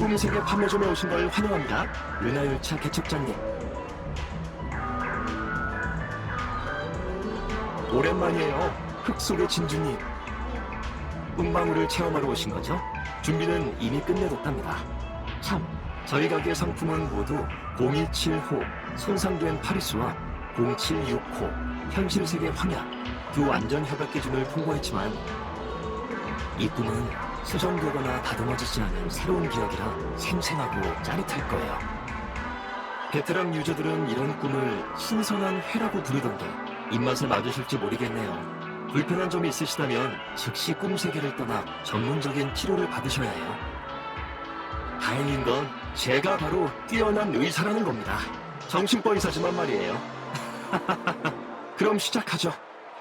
꿈세계 판매점에 오신 걸 환영합니다. 은하열차 개척자님. 오랜만이에요. 흙 속의 진주님. 꿈방울을 체험하러 오신 거죠? 준비는 이미 끝내뒀답니다. 참, 저희 가게 상품은 모두 017호 손상된 파리수와 076호 현실세계 황야 두 안전 협약 기준을 통과했지만 이 꿈은 수정되거나 다듬어지지 않은 새로운 기억이라 생생하고 짜릿할 거예요. 베테랑 유저들은 이런 꿈을 신선한 회라고 부르던데 입맛에 맞으실지 모르겠네요. 불편한 점이 있으시다면 즉시 꿈세계를 떠나 전문적인 치료를 받으셔야 해요. 다행인 건 제가 바로 뛰어난 의사라는 겁니다. 정신과 의사지만 말이에요. 그럼 시작하죠.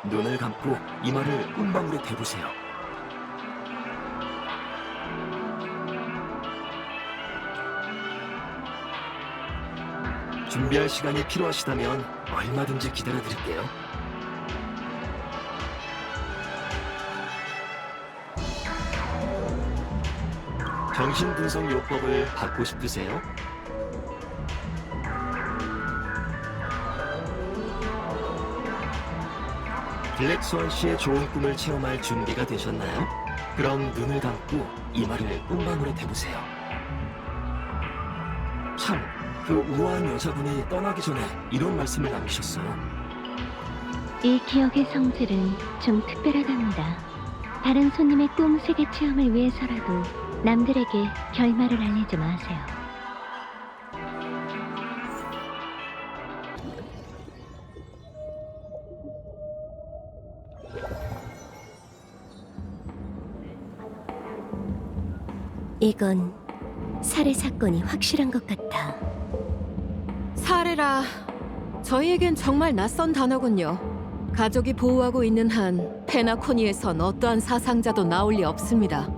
눈을 감고 이마를 꿈방울에 대보세요. 준비할 시간이 필요하시다면 얼마든지 기다려드릴게요. 정신분석요법을 받고 싶으세요? 블랙스완 씨의 좋은 꿈을 체험할 준비가 되셨나요? 그럼 눈을 감고 이마를 꿈방울에 대보세요. 참, 그 우아한 여자분이 떠나기 전에 이런 말씀을 남기셨어요. 이 기억의 성질은 좀 특별하답니다. 다른 손님의 꿈 세계 체험을 위해서라도 남들에게 결말을 알리지 마세요. 이건 살해 사건이 확실한 것 같아. 살해라. 저희에겐 정말 낯선 단어군요. 가족이 보호하고 있는 한 페나코니에선 어떠한 사상자도 나올 리 없습니다.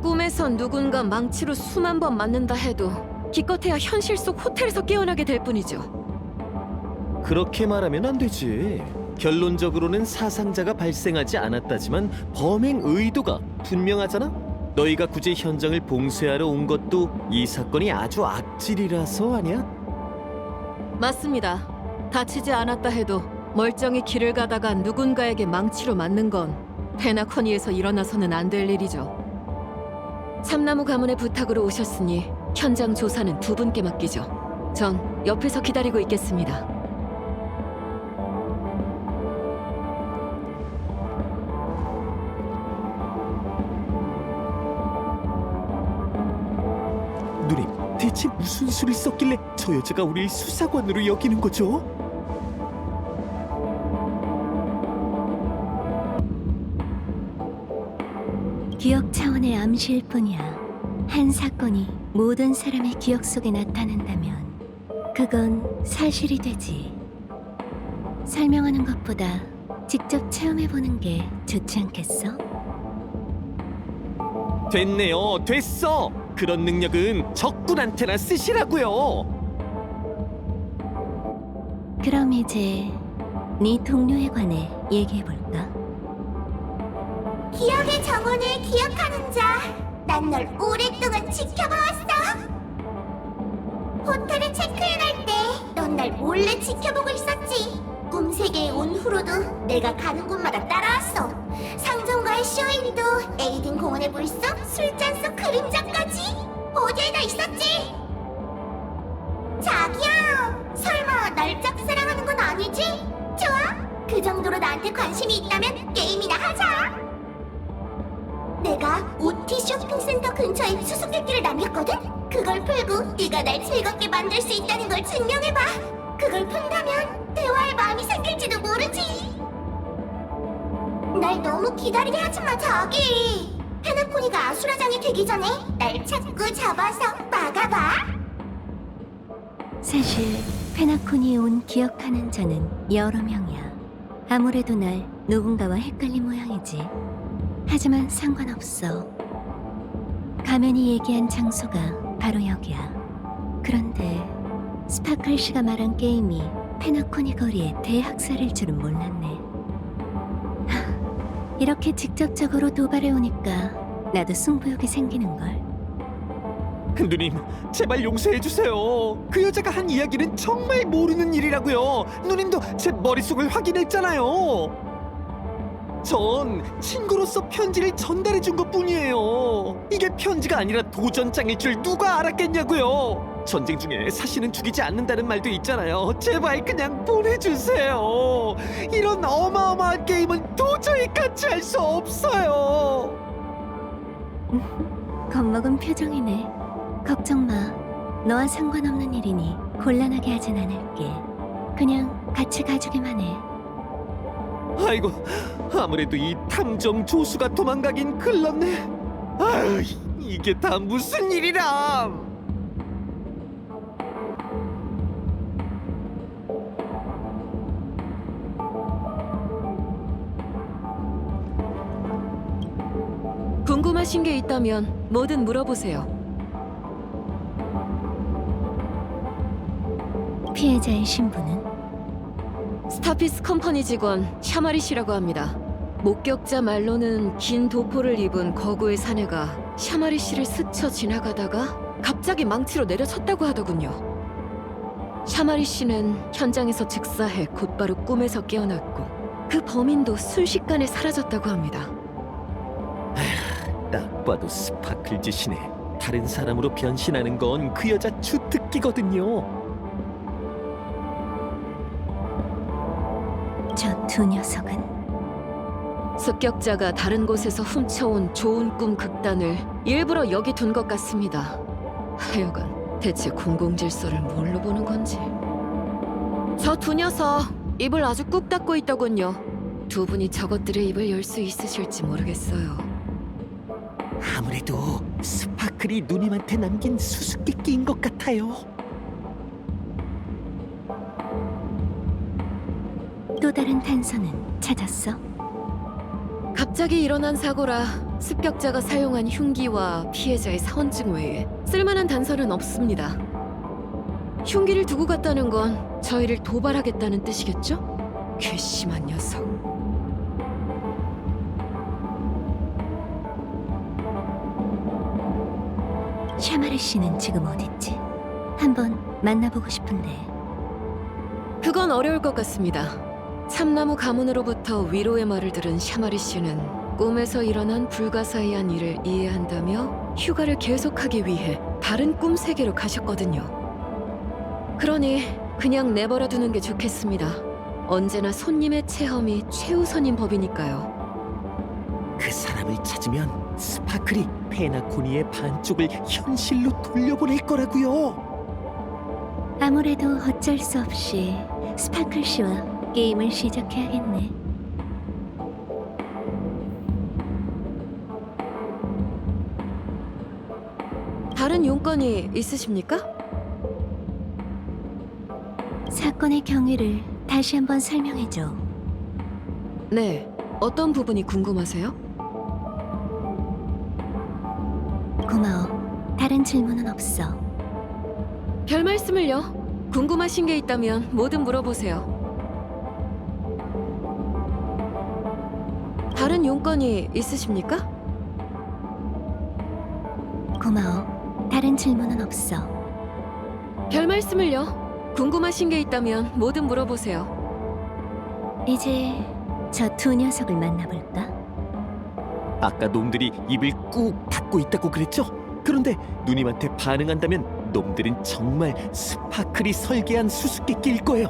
꿈에선 누군가 망치로 수만 번 맞는다 해도 기껏해야 현실 속 호텔에서 깨어나게 될 뿐이죠. 그렇게 말하면 안 되지. 결론적으로는 사상자가 발생하지 않았다지만 범행 의도가 분명하잖아? 너희가 굳이 현장을 봉쇄하러 온 것도 이 사건이 아주 악질이라서 아니야? 맞습니다. 다치지 않았다 해도 멀쩡히 길을 가다가 누군가에게 망치로 맞는 건 페나코니에서 일어나서는 안 될 일이죠. 참나무 가문의 부탁으로 오셨으니 현장 조사는 두 분께 맡기죠. 전 옆에서 기다리고 있겠습니다. 누님, 대체 무슨 수를 썼길래 저 여자가 우릴 수사관으로 여기는 거죠? 기억 차원의 암시일 뿐이야. 한 사건이 모든 사람의 기억 속에 나타난다면 그건 사실이 되지. 설명하는 것보다 직접 체험해보는 게 좋지 않겠어? 됐네요, 됐어! 그런 능력은 적군한테나 쓰시라고요! 그럼 이제 네 동료에 관해 얘기해볼까? 기억의 정원을 기억하는 자, 난 널 오랫동안 지켜봐왔어. 호텔에 체크인할 때 넌 날 몰래 지켜보고 있었지. 꿈세계에 온 후로도 내가 가는 곳마다 따라왔어. 상점과의 쇼윈도, 에이든 공원의 물속, 술잔 속 그림자까지 어디에나 있었지. 자기야, 설마 날 짝사랑하는 건 아니지? 좋아, 그 정도로 나한테 관심이 있다면 게임이나 하자. 내가 OT 쇼핑센터 근처에 수수께끼를 남겼거든? 그걸 풀고 네가 날 즐겁게 만들 수 있다는 걸 증명해봐. 그걸 푼다면 대화할 마음이 생길지도 모르지. 날 너무 기다리게 하지마, 자기. 페나코니가 아수라장이 되기 전에 날 자꾸 잡아서 막아봐. 사실 페나코니에 온 기억하는 자는 여러 명이야. 아무래도 날 누군가와 헷갈린 모양이지. 하지만 상관없어. 가면이 얘기한 장소가 바로 여기야. 그런데 스파클 씨가 말한 게임이 페나코니 거리의 대학살일 줄은 몰랐네. 이렇게 직접적으로 도발해 오니까 나도 승부욕이 생기는걸. 누님, 제발 용서해 주세요. 그 여자가 한 이야기는 정말 모르는 일이라고요. 누님도 제 머릿속을 확인했잖아요. 전 친구로서 편지를 전달해 준 것뿐이에요. 이게 편지가 아니라 도전장일 줄 누가 알았겠냐고요. 전쟁 중에 사신은 죽이지 않는다는 말도 있잖아요. 제발 그냥 보내주세요. 이런 어마어마한 게임은 도저히 같이 할 수 없어요. 겁먹은 표정이네. 걱정 마. 너와 상관없는 일이니 곤란하게 하진 않을게. 그냥 같이 가주기만 해. 아이고, 아무래도 이 탐정 조수가 도망가긴 글렀네. 아유, 이게 다 무슨 일이람. 궁금하신 게 있다면 뭐든 물어보세요. 피해자의 신분은? 스타피스 컴퍼니 직원 샤마리 씨라고 합니다. 목격자 말로는 긴 도포를 입은 거구의 사내가 샤마리 씨를 스쳐 지나가다가 갑자기 망치로 내려쳤다고 하더군요. 샤마리 씨는 현장에서 즉사해 곧바로 꿈에서 깨어났고 그 범인도 순식간에 사라졌다고 합니다. 딱 봐도 스파클 짓이네. 다른 사람으로 변신하는 건 그 여자 주특기거든요. 저 두 녀석은? 습격자가 다른 곳에서 훔쳐온 좋은 꿈 극단을 일부러 여기 둔 것 같습니다. 하여간 대체 공공질서를 뭘로 보는 건지. 저 두 녀석 입을 아주 꾹 닫고 있더군요. 두 분이 저것들의 입을 열 수 있으실지 모르겠어요. 아무래도 스파클이 누님한테 남긴 수수께끼인 것 같아요. 또 다른 단서는 찾았어? 갑자기 일어난 사고라 습격자가 사용한 흉기와 피해자의 사원증 외에 쓸만한 단서는 없습니다. 흉기를 두고 갔다는 건 저희를 도발하겠다는 뜻이겠죠? 괘씸한 녀석. 샤마르 씨는 지금 어딨지? 한번 만나보고 싶은데. 그건 어려울 것 같습니다. 참나무 가문으로부터 위로의 말을 들은 샤마리 씨는 꿈에서 일어난 불가사의한 일을 이해한다며 휴가를 계속하기 위해 다른 꿈 세계로 가셨거든요. 그러니 그냥 내버려 두는 게 좋겠습니다. 언제나 손님의 체험이 최우선인 법이니까요. 그 사람을 찾으면 스파클이 페나코니의 반쪽을 현실로 돌려보낼 거라고요. 아무래도 어쩔 수 없이 스파클 씨와 게임을 시작해야겠네. 다른 용건이 있으십니까? 사건의 경위를 다시 한번 설명해줘. 네, 어떤 부분이 궁금하세요? 고마워. 다른 질문은 없어. 별 말씀을요. 궁금하신 게 있다면 뭐든 물어보세요. 다른 용건이 있으십니까? 고마워. 다른 질문은 없어. 별 말씀을요. 궁금하신 게 있다면 뭐든 물어보세요. 이제 저 두 녀석을 만나볼까? 아까 놈들이 입을 꾹 닫고 있다고 그랬죠? 그런데 누님한테 반응한다면 놈들은 정말 스파클이 설계한 수수께끼일 거예요.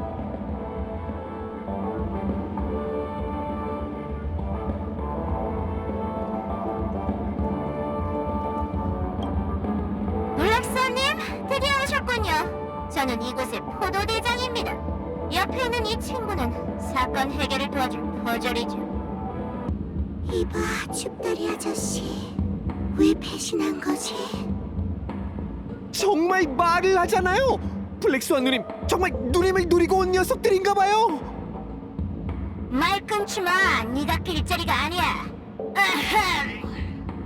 블랙스원님, 드디어 오셨군요. 저는 이곳의 포도대장입니다. 옆에 있는 이 친구는 사건 해결을 도와줄 퍼즐이죠. 이봐, 춥다리 아저씨. 왜 배신한 거지? 정말 말을 하잖아요. 블랙스완 누님 정말 누님을 노리고 온 녀석들인가 봐요. 말 끊지 마. 네가 길자리가 아니야. 아흠.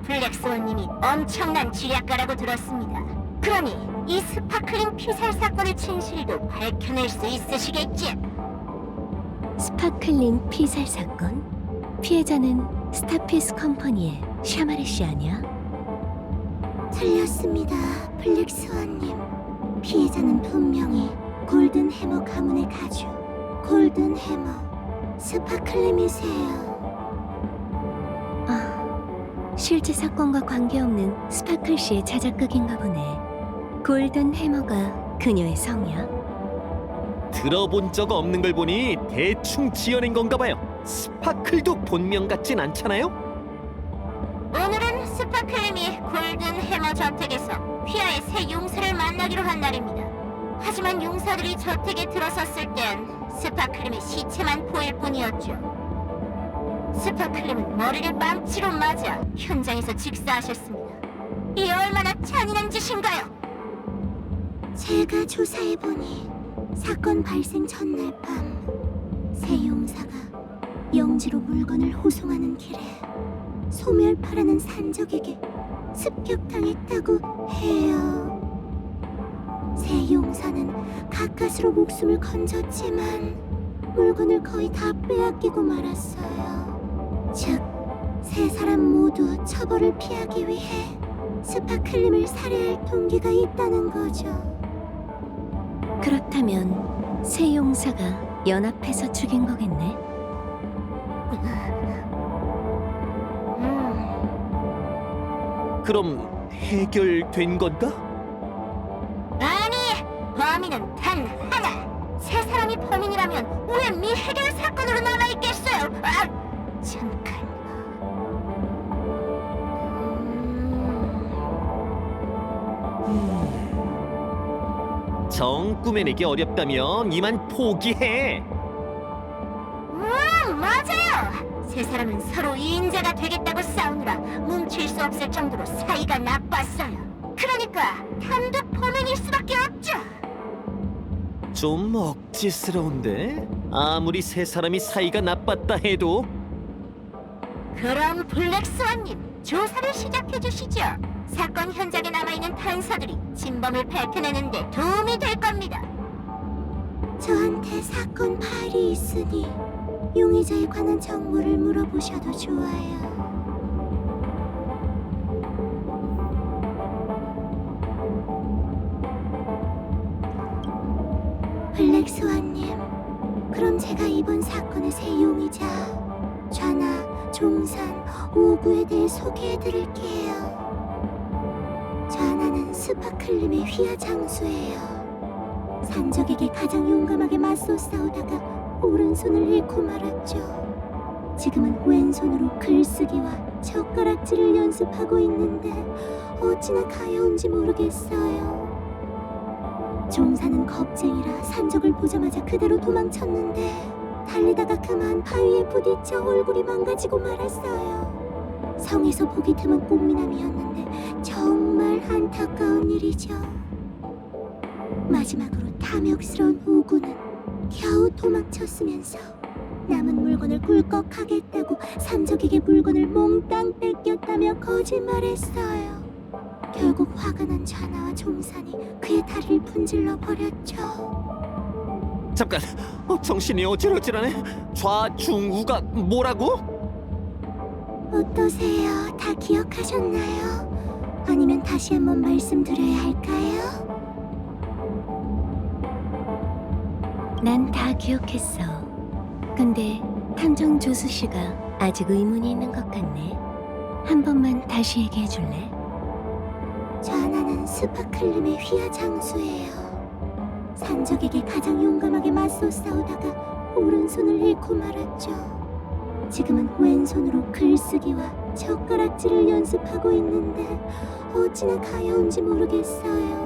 블랙스원님이 엄청난 지략가라고 들었습니다. 그러니 이 스파클링 피살 사건의 진실도 밝혀낼 수 있으시겠지? 스파클링 피살 사건? 피해자는 스타피스 컴퍼니의 샤마르 씨 아니야? 틀렸습니다, 블랙스완님. 피해자는 분명히 골든 해머 가문의 가주, 골든 해머 스파클림이세요. 실제 사건과 관계없는 스파클 씨의 자작극인가 보네. 골든 해머가 그녀의 성이야? 들어본 적 없는 걸 보니 대충 지어낸 건가 봐요. 스파클도 본명 같진 않잖아요? 오늘은 스파클림이 골든 해머 저택에서 휘하의 새 용사를 만나기로 한 날입니다. 하지만 용사들이 저택에 들어섰을 땐 스파클림의 시체만 보일 뿐이었죠. 스파클림은 머리를 망치로 맞아 현장에서 직사하셨습니다. 이 얼마나 잔인한 짓인가요? 제가 조사해보니 사건 발생 전날 밤 새 용사가 영지로 물건을 호송하는 길에 소멸파라는 산적에게 습격당했다고 해요. 새 용사는 가까스로 목숨을 건졌지만 물건을 거의 다 빼앗기고 말았어요. 즉, 세 사람 모두 처벌을 피하기 위해 스파클림을 살해할 동기가 있다는 거죠. 그렇다면 새 용사가 연합해서 죽인 거겠네? 그럼 해결된 건가? 아니, 범인은 단 하나. 세 사람이 범인이라면 왜 미해결 사건으로 남아있겠어요? 잠깐. 정 꾸며내기 어렵다면 이만 포기해. 맞아요. 세 사람은 서로 이인자가 되겠다고 싸우느라 뭉칠 수 없을 정도로 사이가 나빴어요. 그러니까 단독 범인일 수밖에 없죠. 좀 억지스러운데? 아무리 세 사람이 사이가 나빴다 해도 그럼 블랙스완님, 조사를 시작해 주시죠. 사건 현장에 남아있는 단서들이 진범을 밝혀내는데 도움이 될 겁니다. 저한테 사건 파일이 있으니 용의자에 관한 정보를 물어보셔도 좋아요. 블랙스완님, 그럼 제가 이번 사건의 새 용의자 좌나, 종산, 오구에 대해 소개해드릴게요. 좌나는 스파클림의 휘하 장수예요. 산적에게 가장 용감하게 맞서 싸우다가 오른손을 잃고 말았죠. 지금은 왼손으로 글쓰기와 젓가락질을 연습하고 있는데 어찌나 가여운지 모르겠어요. 종사는 겁쟁이라 산적을 보자마자 그대로 도망쳤는데 달리다가 그만 바위에 부딪혀 얼굴이 망가지고 말았어요. 성에서 보기 드문 꽃미남이었는데 정말 안타까운 일이죠. 마지막으로 탐욕스러운 우구는 겨우 도망쳤으면서 남은 물건을 꿀꺽하겠다고 산적에게 물건을 몽땅 뺏겼다며 거짓말했어요. 결국 화가 난 좌나와 종산이 그의 다리를 분질러 버렸죠. 잠깐, 정신이 어질어질하네. 좌중우가 뭐라고? 어떠세요? 다 기억하셨나요? 아니면 다시 한번 말씀드려야 할까요? 난 다 기억했어. 근데 탐정 조수 씨가 아직 의문이 있는 것 같네. 한 번만 다시 얘기해 줄래? 좌나는 스파클림의 휘하 장수예요. 산적에게 가장 용감하게 맞서 싸우다가 오른손을 잃고 말았죠. 지금은 왼손으로 글쓰기와 젓가락질을 연습하고 있는데 어찌나 가여운지 모르겠어요.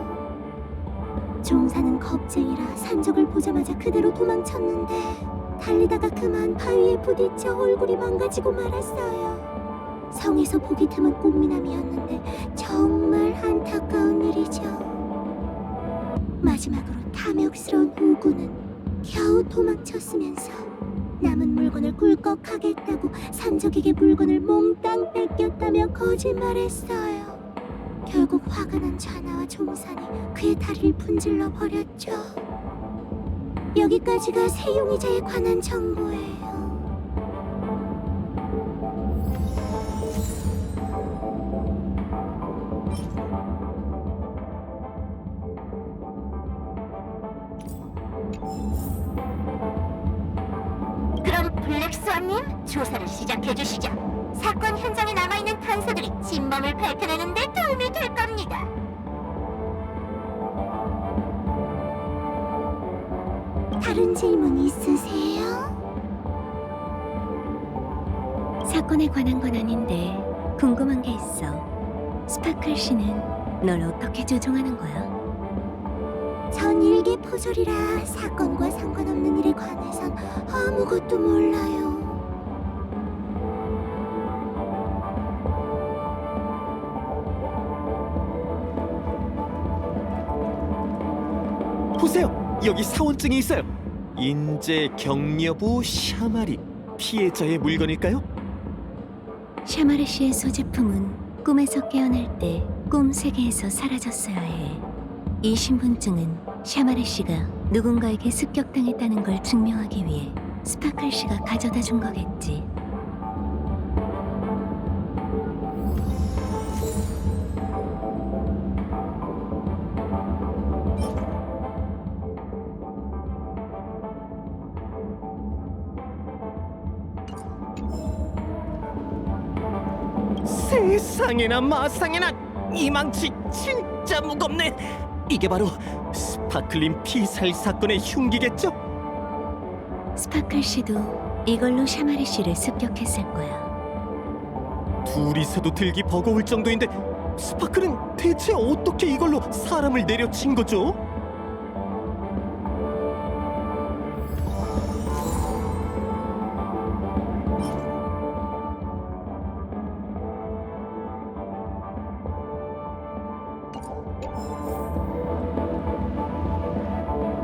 종사는 겁쟁이라 산적을 보자마자 그대로 도망쳤는데 달리다가 그만 바위에 부딪혀 얼굴이 망가지고 말았어요. 성에서 보기 드문 꽃미남이었는데 정말 안타까운 일이죠. 마지막으로 탐욕스러운 우구는 겨우 도망쳤으면서 남은 물건을 꿀꺽하겠다고 산적에게 물건을 몽땅 뺏겼다며 거짓말했어요. 결국 화가 난 좌나와 종산이 그의 다리를 분질러 버렸죠. 여기까지가 새 용의자에 관한 정보예요. 그럼 블랙스완님, 조사를 시작해 주시죠. 사건 현장에 남아있는 단서들이 진범을 밝혀내는 데 도움이 될 겁니다. 다른 질문 있으세요? 사건에 관한 건 아닌데 궁금한 게 있어. 스파클 씨는 널 어떻게 조종하는 거야? 전 일개 포졸이라 사건과 상관없는 일에 관해선 아무것도 몰라요. 보세요, 여기 사원증이 있어요. 인재 경려부 샤마리 피해자의 물건일까요? 샤마르 씨의 소지품은 꿈에서 깨어날 때 꿈 세계에서 사라졌어야 해. 이 신분증은 샤마르 씨가 누군가에게 습격당했다는 걸 증명하기 위해 스파클 씨가 가져다 준 거겠지. 세상에나 마상에나 이 망치 진짜 무겁네. 이게 바로 스파클린 피살 사건의 흉기겠죠? 스파클 씨도 이걸로 샤마르 씨를 습격했을 거야. 둘이서도 들기 버거울 정도인데 스파클은 대체 어떻게 이걸로 사람을 내려친 거죠?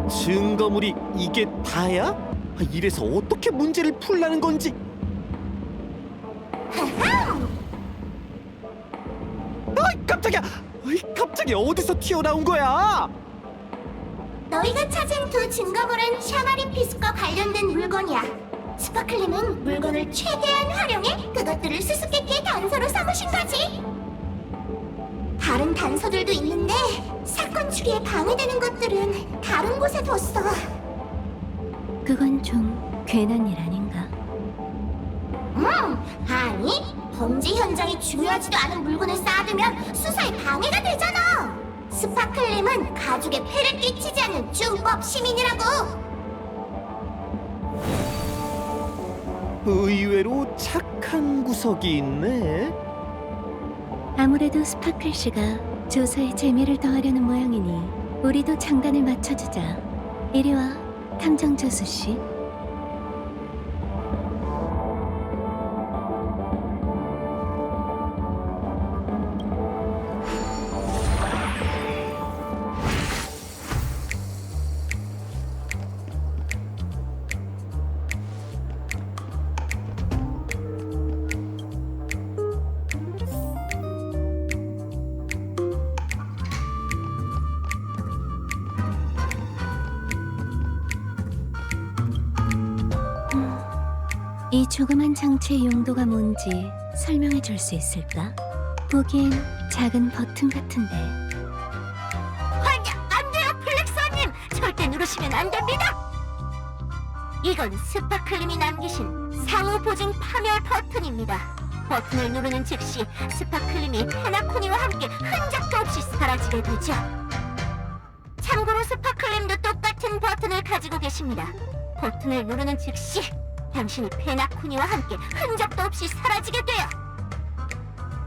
증거물이 이게 다야? 이래서 어떻게 문제를 풀라는 건지. 깜짝이야! 갑자기 어디서 튀어나온 거야? 너희가 찾은 두 증거물은 샤마린 피스과 관련된 물건이야. 스파클림은 물건을 최대한 활용해 그것들을 수수께끼의 단서로 삼으신 거지. 다른 단서들도 있는데 사건 추리에 방해되는 것들은 다른 곳에 뒀어. 그건 좀 괜한 일 아닌가? 아니, 범죄 현장이 중요하지도 않은 물건을 쌓아두면 수사에 방해가 되잖아. 스파클림은 가족에 폐를 끼치지 않는 준법 시민이라고. 의외로 착한 구석이 있네. 아무래도 스파클 씨가 조사에 재미를 더하려는 모양이니 우리도 장단을 맞춰주자. 이리 와, 탐정 조수 씨. 이 조그만 장치의 용도가 뭔지 설명해 줄 수 있을까? 보기엔 작은 버튼 같은데. 안 돼요, 블랙스완님. 절대 누르시면 안 됩니다. 이건 스파클림이 남기신 상호 보증 파멸 버튼입니다. 버튼을 누르는 즉시 스파클림이 페나코니와 함께 흔적도 없이 사라지게 되죠. 참고로 스파클림도 똑같은 버튼을 가지고 계십니다. 버튼을 누르는 즉시 당신이 페나코니와 함께 흔적도 없이 사라지게 돼요.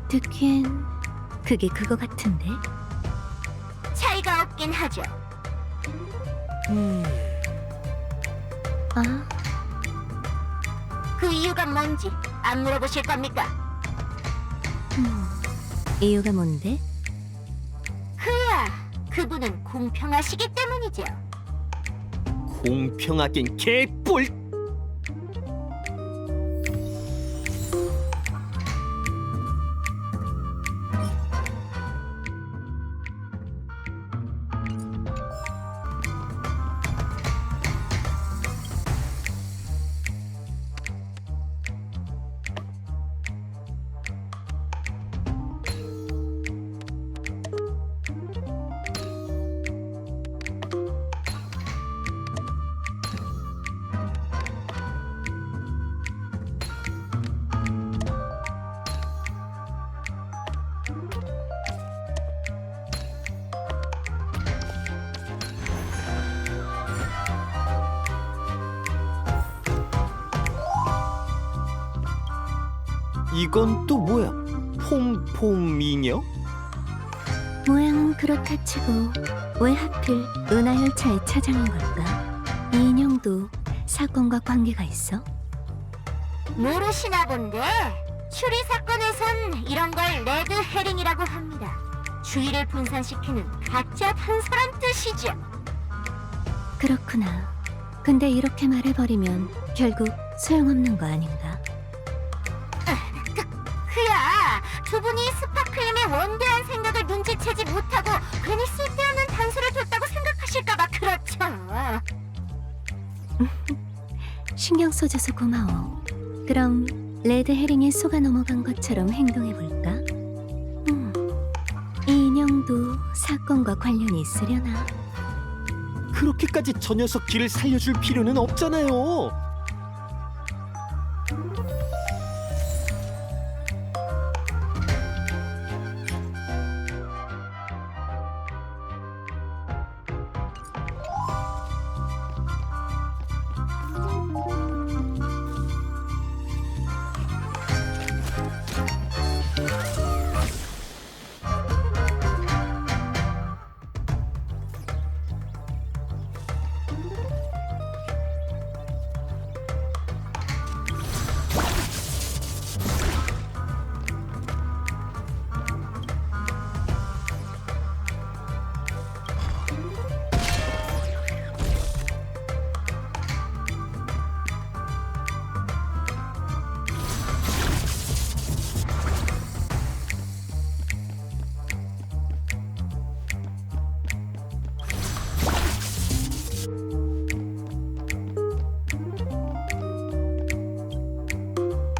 듣기엔 그게 그거 같은데? 차이가 없긴 하죠. 아, 그 이유가 뭔지 안 물어보실 겁니까? 이유가 뭔데? 그야, 그분은 공평하시기 때문이죠. 공평하긴 개뿔. 이건 또 뭐야? 폼폼 미녀? 모양은 그렇다 치고 왜 하필 은하열차의 차장인 걸까? 이 인형도 사건과 관계가 있어? 모르시나 본데 추리 사건에선 이런 걸 레드 헤링이라고 합니다. 주의를 분산시키는 가짜 단서란 뜻이죠. 그렇구나. 근데 이렇게 말해버리면 결국 소용없는 거 아닌가? 그야 두 분이 스파클림의 원대한 생각을 눈치채지 못하고 괜히 쓸데없는 단서를 줬다고 생각하실까봐 그렇죠. 신경 써줘서 고마워. 그럼 레드 헤링에 속아 넘어간 것처럼 행동해볼까? 이 인형도 사건과 관련이 있으려나? 그렇게까지 저 녀석 길을 살려줄 필요는 없잖아요.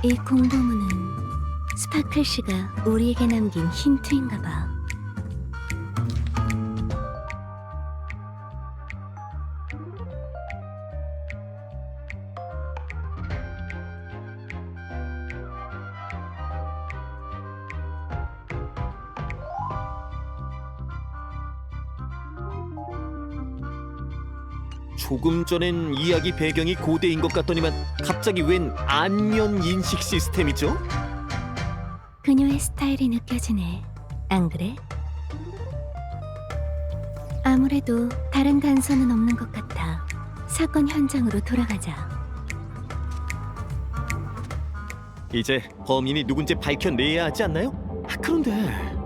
이 공보문은 스파클 씨가 우리에게 남긴 힌트인가 봐. 조금 전엔 이야기 배경이 고대인 것 같더니만 갑자기 웬 안면 인식 시스템이죠? 그녀의 스타일이 느껴지네. 안 그래? 아무래도 다른 단서는 없는 것 같아. 사건 현장으로 돌아가자. 이제 범인이 누군지 밝혀내야 하지 않나요? 그런데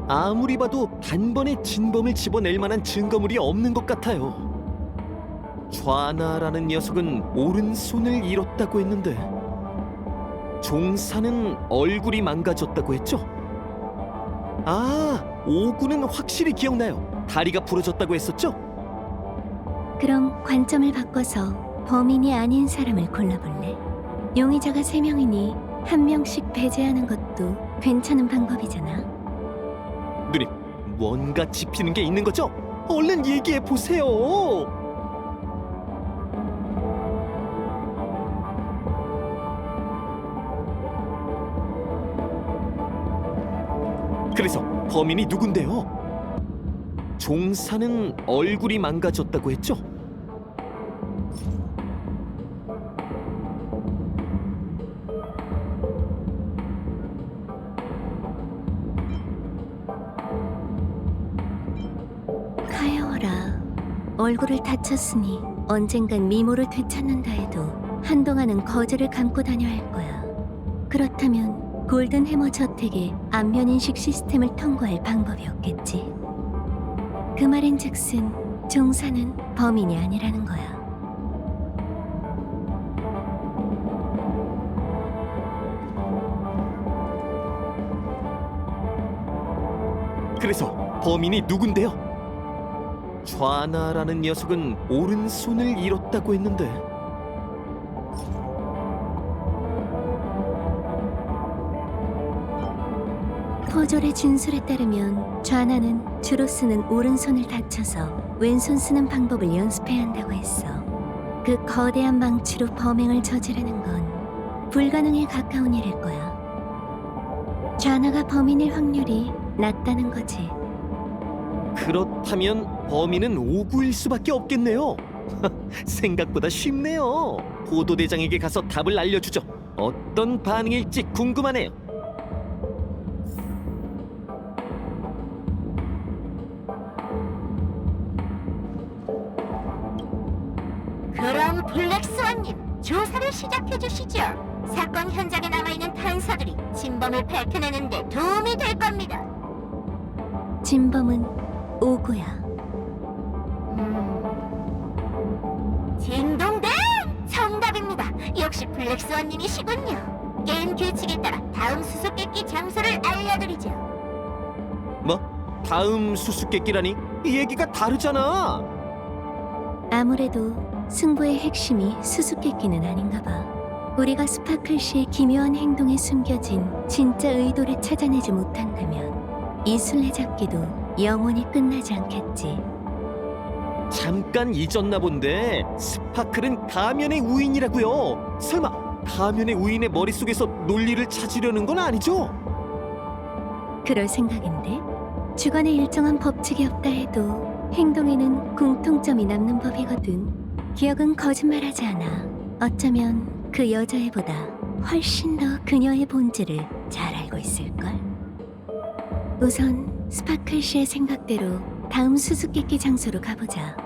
아무리 봐도 단번에 진범을 집어낼 만한 증거물이 없는 것 같아요. 좌나라는 녀석은 오른손을 잃었다고 했는데 종사는 얼굴이 망가졌다고 했죠? 아, 오구는 확실히 기억나요. 다리가 부러졌다고 했었죠? 그럼 관점을 바꿔서 범인이 아닌 사람을 골라볼래? 용의자가 3명이니 1명씩 배제하는 것도 괜찮은 방법이잖아. 누님, 뭔가 짚히는 게 있는 거죠? 얼른 얘기해 보세요. 그래서 범인이 누군데요? 종사는 얼굴이 망가졌다고 했죠? 가여워라. 얼굴을 다쳤으니 언젠간 미모를 되찾는다 해도 한동안은 거즈를 감고 다녀야 할 거야. 그렇다면 골든 해머 저택의 안면 인식 시스템을 통과할 방법이 없겠지. 그 말인즉슨 종사는 범인이 아니라는 거야. 그래서 범인이 누군데요? 좌나라는 녀석은 오른손을 잃었다고 했는데 포졸의 진술에 따르면 좌나는 주로 쓰는 오른손을 다쳐서 왼손 쓰는 방법을 연습해야 한다고 했어. 그 거대한 망치로 범행을 저지르는 건 불가능에 가까운 일일 거야. 좌나가 범인일 확률이 낮다는 거지. 그렇다면 범인은 오구일 수밖에 없겠네요. 생각보다 쉽네요. 보도대장에게 가서 답을 알려주죠. 어떤 반응일지 궁금하네요. 블랙스완님, 조사를 시작해 주시죠. 사건 현장에 남아있는 단서들이 진범을 밝혀내는데 도움이 될 겁니다. 진범은 오구야. 딩동댕! 정답입니다. 역시 블랙스완님이시군요. 게임 규칙에 따라 다음 수수께끼 장소를 알려드리죠. 뭐? 다음 수수께끼라니? 이 얘기가 다르잖아. 아무래도 승부의 핵심이 수수께끼는 아닌가 봐. 우리가 스파클 씨의 기묘한 행동에 숨겨진 진짜 의도를 찾아내지 못한다면 이 술래잡기도 영원히 끝나지 않겠지. 잠깐 잊었나 본데 스파클은 가면의 우인이라고요. 설마 가면의 우인의 머릿속에서 논리를 찾으려는 건 아니죠? 그럴 생각인데 주관에 일정한 법칙이 없다 해도 행동에는 공통점이 남는 법이거든. 기억은 거짓말하지 않아. 어쩌면 그 여자애보다 훨씬 더 그녀의 본질을 잘 알고 있을걸. 우선 스파클 씨의 생각대로 다음 수수께끼 장소로 가보자.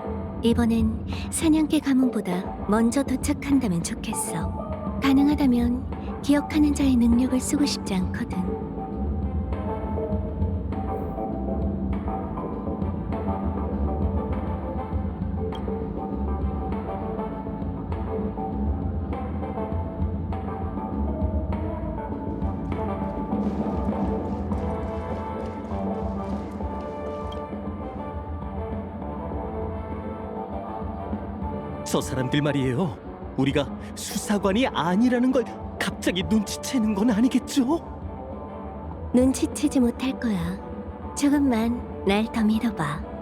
이번엔 사냥개 가문보다 먼저 도착한다면 좋겠어. 가능하다면 기억하는 자의 능력을 쓰고 싶지 않거든. 저 사람들 말이에요. 우리가 수사관이 아니라는 걸 갑자기 눈치채는 건 아니겠죠? 눈치채지 못할 거야. 조금만 날 더 믿어봐.